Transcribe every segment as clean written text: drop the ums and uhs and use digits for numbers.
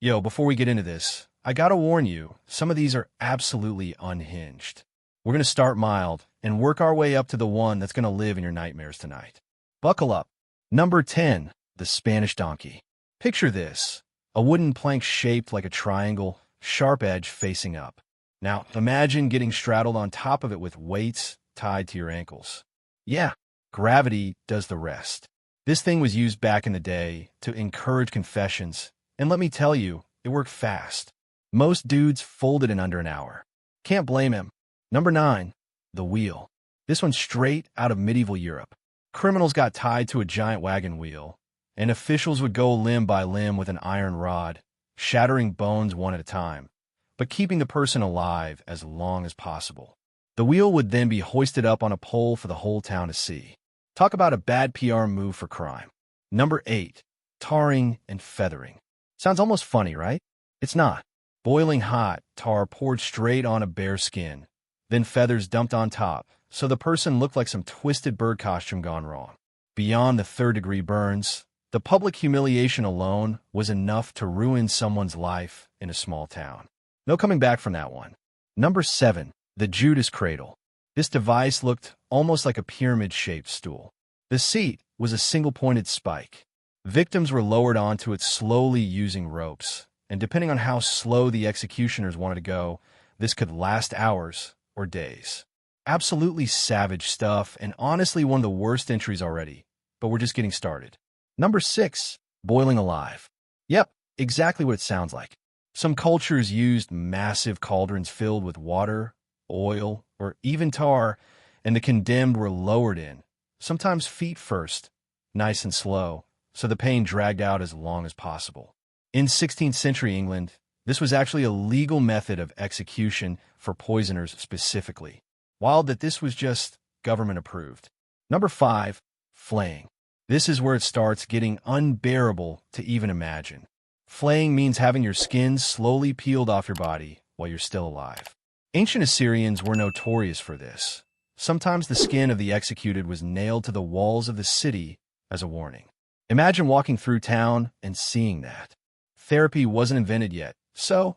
Yo, before we get into this, I gotta warn you, some of these are absolutely unhinged. We're gonna start mild and work our way up to the one that's gonna live in your nightmares tonight. Buckle up. Number 10, the Spanish donkey. Picture this, a wooden plank shaped like a triangle, sharp edge facing up. Now, imagine getting straddled on top of it with weights tied to your ankles. Yeah, gravity does the rest. This thing was used back in the day to encourage confessions, and let me tell you, it worked fast. Most dudes folded in under an hour. Can't blame him. Number 9, the wheel. This one's straight out of medieval Europe. Criminals got tied to a giant wagon wheel, and officials would go limb by limb with an iron rod, shattering bones one at a time, but keeping the person alive as long as possible. The wheel would then be hoisted up on a pole for the whole town to see. Talk about a bad PR move for crime. Number 8, tarring and feathering. Sounds almost funny, right? It's not. Boiling hot, tar poured straight on a bare skin, then feathers dumped on top, so the person looked like some twisted bird costume gone wrong. Beyond the third-degree burns, the public humiliation alone was enough to ruin someone's life in a small town. No coming back from that one. Number 7, the Judas Cradle. This device looked almost like a pyramid-shaped stool. The seat was a single-pointed spike. Victims were lowered onto it slowly using ropes, and depending on how slow the executioners wanted to go, this could last hours or days. Absolutely savage stuff, and honestly one of the worst entries already, but we're just getting started. Number 6, boiling alive. Yep, exactly what it sounds like. Some cultures used massive cauldrons filled with water, oil, or even tar, and the condemned were lowered in, sometimes feet first, nice and slow, so the pain dragged out as long as possible. In 16th century England, this was actually a legal method of execution for poisoners specifically. Wild that this was just government approved. Number 5, flaying. This is where it starts getting unbearable to even imagine. Flaying means having your skin slowly peeled off your body while you're still alive. Ancient Assyrians were notorious for this. Sometimes the skin of the executed was nailed to the walls of the city as a warning. Imagine walking through town and seeing that. Therapy wasn't invented yet, so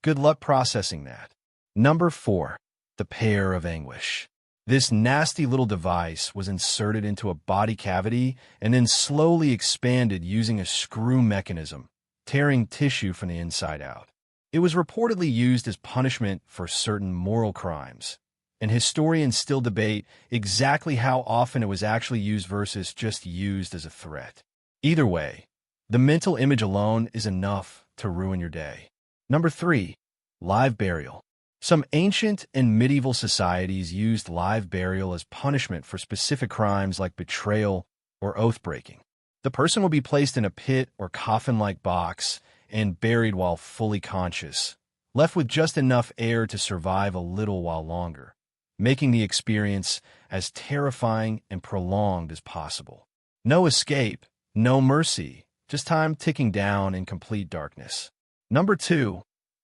good luck processing that. Number 4, the Pear of Anguish. This nasty little device was inserted into a body cavity and then slowly expanded using a screw mechanism, tearing tissue from the inside out. It was reportedly used as punishment for certain moral crimes, and historians still debate exactly how often it was actually used versus just used as a threat. Either way, the mental image alone is enough to ruin your day. Number 3, live burial. Some ancient and medieval societies used live burial as punishment for specific crimes like betrayal or oath-breaking. The person would be placed in a pit or coffin-like box and buried while fully conscious, left with just enough air to survive a little while longer, making the experience as terrifying and prolonged as possible. No escape, no mercy, just time ticking down in complete darkness. Number 2,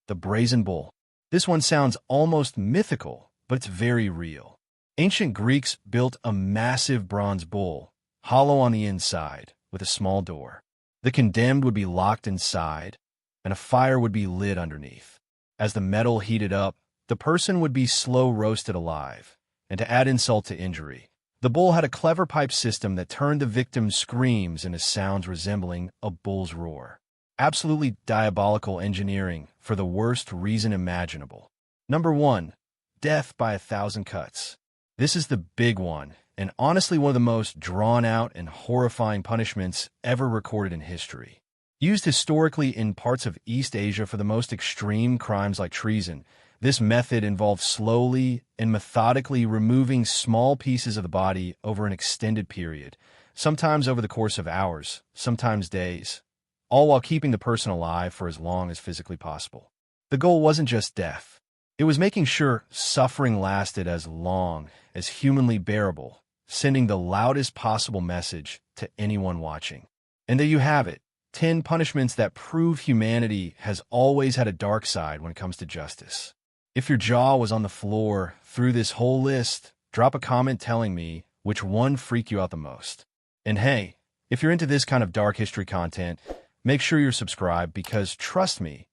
the Brazen Bull. This one sounds almost mythical, but it's very real. Ancient Greeks built a massive bronze bull, hollow on the inside, with a small door. The condemned would be locked inside, and a fire would be lit underneath. As the metal heated up, the person would be slow roasted alive. And to add insult to injury, the bull had a clever pipe system that turned the victim's screams into sounds resembling a bull's roar. Absolutely diabolical engineering for the worst reason imaginable. Number 1, death by 1,000 cuts. This is the big one, and honestly one of the most drawn-out and horrifying punishments ever recorded in history. Used historically in parts of East Asia for the most extreme crimes like treason, this method involved slowly and methodically removing small pieces of the body over an extended period, sometimes over the course of hours, sometimes days, all while keeping the person alive for as long as physically possible. The goal wasn't just death. It was making sure suffering lasted as long as humanly bearable, sending the loudest possible message to anyone watching. And there you have it, 10 punishments that prove humanity has always had a dark side when it comes to justice. If your jaw was on the floor through this whole list, drop a comment telling me which one freaked you out the most. And hey, if you're into this kind of dark history content, Make sure you're subscribed because, trust me,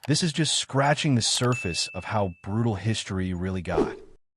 this is just scratching the surface of how brutal history really got.